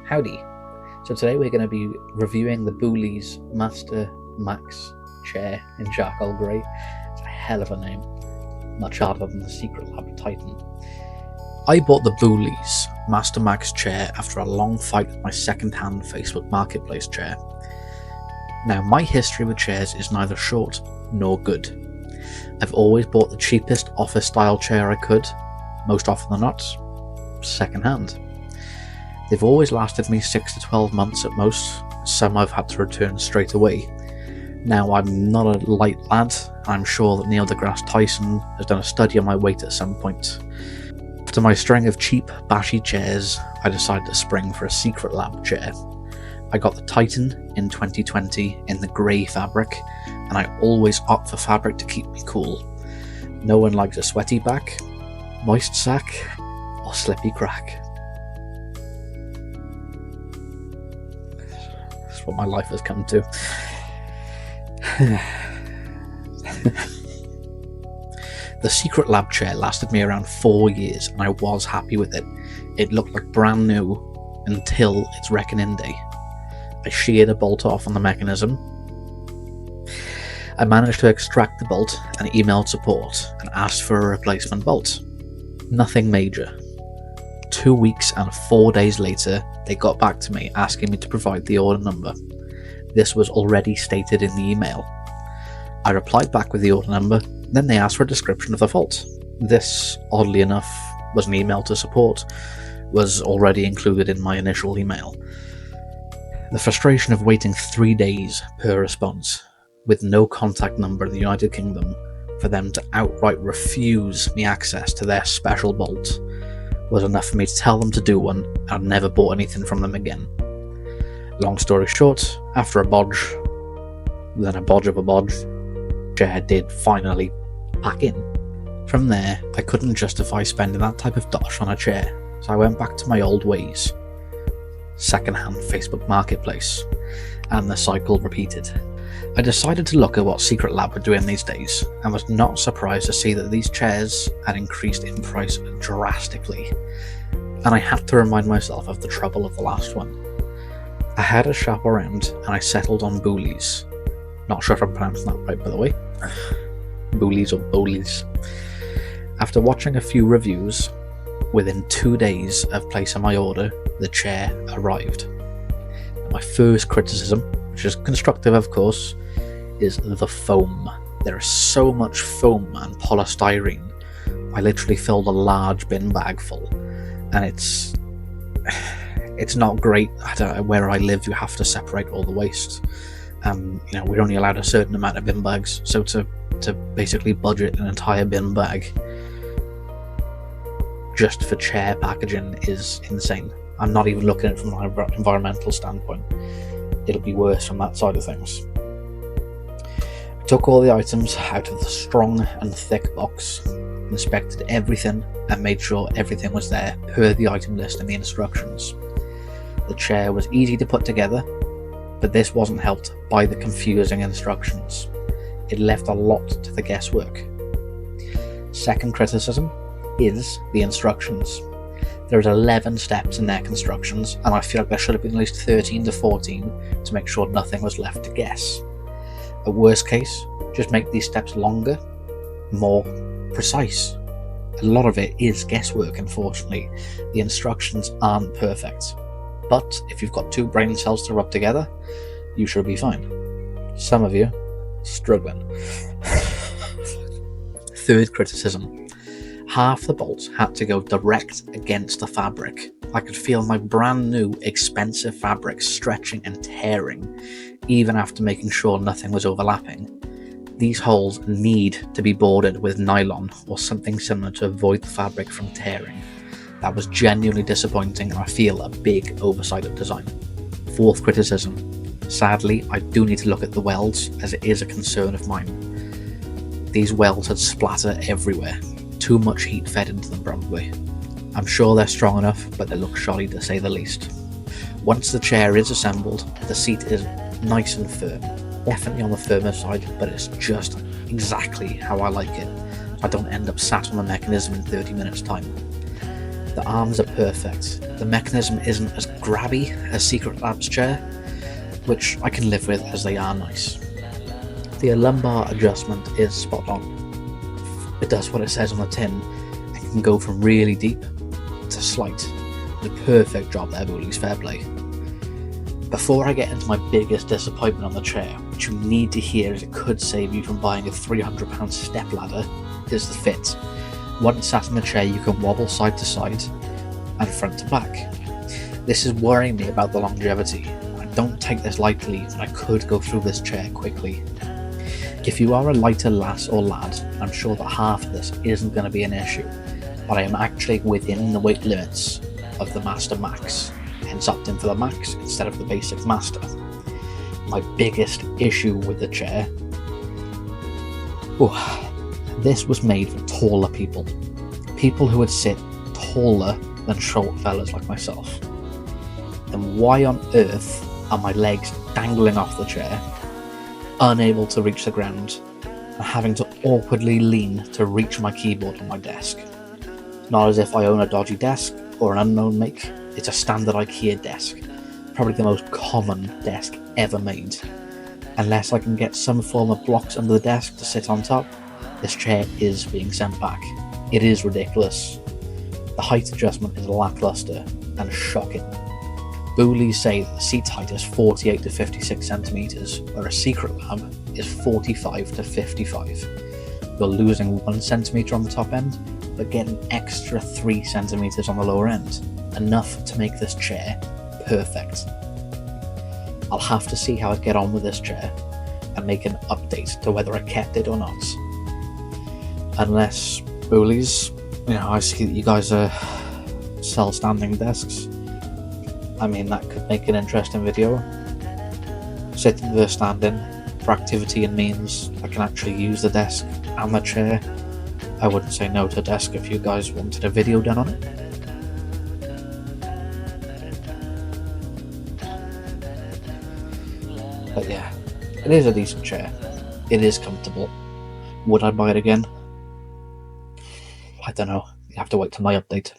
Howdy. So today we're going to be reviewing the Boulies Master Max chair in charcoal grey. It's a hell of a name, much harder than the secretlab Titan. I bought the Boulies Master Max chair after a long fight with my second-hand Facebook Marketplace chair. Now, my history with chairs is neither short nor good. I've always bought the cheapest office-style chair I could, most often than not, second-hand. They've always lasted me 6 to 12 months at most, some I've had to return straight away. Now, I'm not a light lad, and I'm sure that Neil deGrasse Tyson has done a study on my weight at some point. After my string of cheap, bashy chairs, I decided to spring for a secretlab chair. I got the Titan in 2020 in the grey fabric, and I always opt for fabric to keep me cool. No one likes a sweaty back, moist sack, or slippy crack. That's what my life has come to. The secretlab chair lasted me around 4 years, and I was happy with it. It looked like brand new until its reckoning day. I sheared a bolt off on the mechanism. I managed to extract the bolt and emailed support and asked for a replacement bolt. Nothing major. 2 weeks and 4 days later, they got back to me asking me to provide the order number. This was already stated in the email. I replied back with the order number, then they asked for a description of the fault. This, oddly enough, was an email to support, was already included in my initial email. The frustration of waiting 3 days per response, with no contact number in the United Kingdom, for them to outright refuse me access to their special bolt, was enough for me to tell them to do one, and I'd never bought anything from them again. Long story short, after a bodge, then a bodge of a bodge, chair did finally pack in. From there, I couldn't justify spending that type of dosh on a chair, so I went back to my old ways. Second-hand Facebook Marketplace, and the cycle repeated. I decided to look at what secretlab were doing these days, and was not surprised to see that these chairs had increased in price drastically, and I had to remind myself of the trouble of the last one. I had a shop around, and I settled on Boulies. Not sure if I'm pronouncing that right, by the way. Boulies or Boulies. After watching a few reviews, within 2 days of placing my order, the chair arrived. My first criticism, which is constructive of course, is the foam. There is so much foam and polystyrene. I literally filled a large bin bag full, and it's not great. I don't know, where I live you have to separate all the waste. We're only allowed a certain amount of bin bags, so to basically budget an entire bin bag just for chair packaging is insane. I'm not even looking at it from an environmental standpoint. It'll be worse from that side of things. I took all the items out of the strong and thick box, inspected everything, and made sure everything was there per the item list and the instructions. The chair was easy to put together, but this wasn't helped by the confusing instructions. It left a lot to the guesswork. Second criticism is the instructions. There's 11 steps in their constructions, and I feel like there should have been at least 13 to 14 to make sure nothing was left to guess. At worst case, just make these steps longer, more precise. A lot of it is guesswork, unfortunately. The instructions aren't perfect. But if you've got 2 brain cells to rub together, you should be fine. Some of you, struggling. Third criticism. Half the bolts had to go direct against the fabric. I could feel my brand new, expensive fabric stretching and tearing, even after making sure nothing was overlapping. These holes need to be boarded with nylon or something similar to avoid the fabric from tearing. That was genuinely disappointing, and I feel a big oversight of design. Fourth criticism. Sadly, I do need to look at the welds, as it is a concern of mine. These welds had splatter everywhere. Too much heat fed into them probably. I'm sure they're strong enough, but they look shoddy to say the least. Once the chair is assembled, the seat is nice and firm. Definitely on the firmer side, but it's just exactly how I like it. I don't end up sat on the mechanism in 30 minutes time. The arms are perfect. The mechanism isn't as grabby as Secretlab's chair, which I can live with as they are nice. The lumbar adjustment is spot on. It does what it says on the tin and can go from really deep to slight. The perfect job there, Boulies, fair play. Before I get into my biggest disappointment on the chair, which you need to hear as it could save you from buying a £300 step ladder, is the fit. Once sat in the chair, you can wobble side to side and front to back. This is worrying me about the longevity. I don't take this lightly, and I could go through this chair quickly. If you are a lighter lass or lad, I'm sure that half of this isn't going to be an issue, but I am actually within the weight limits of the Master Max, hence opting for the Max instead of the basic Master. My biggest issue with the chair, this was made for taller people who would sit taller than short fellas like myself. And why on earth are my legs dangling off the chair, unable to reach the ground, and having to awkwardly lean to reach my keyboard on my desk? Not as if I own a dodgy desk or an unknown make, it's a standard IKEA desk, probably the most common desk ever made. Unless I can get some form of blocks under the desk to sit on top, this chair is being sent back. It is ridiculous. The height adjustment is lackluster and shocking. Boulies say that the seat height is 48 to 56 centimeters, where a secretlab is 45 to 55. You're losing 1 centimeter on the top end, but get an extra 3 centimeters on the lower end, enough to make this chair perfect. I'll have to see how I get on with this chair and make an update to whether I kept it or not. Unless, Boulies, I see that you guys sell standing desks. I mean, that could make an interesting video. Sitting versus standing, for activity and means I can actually use the desk and the chair. I wouldn't say no to a desk if you guys wanted a video done on it. But yeah, it is a decent chair. It is comfortable. Would I buy it again? I don't know. You have to wait till my update.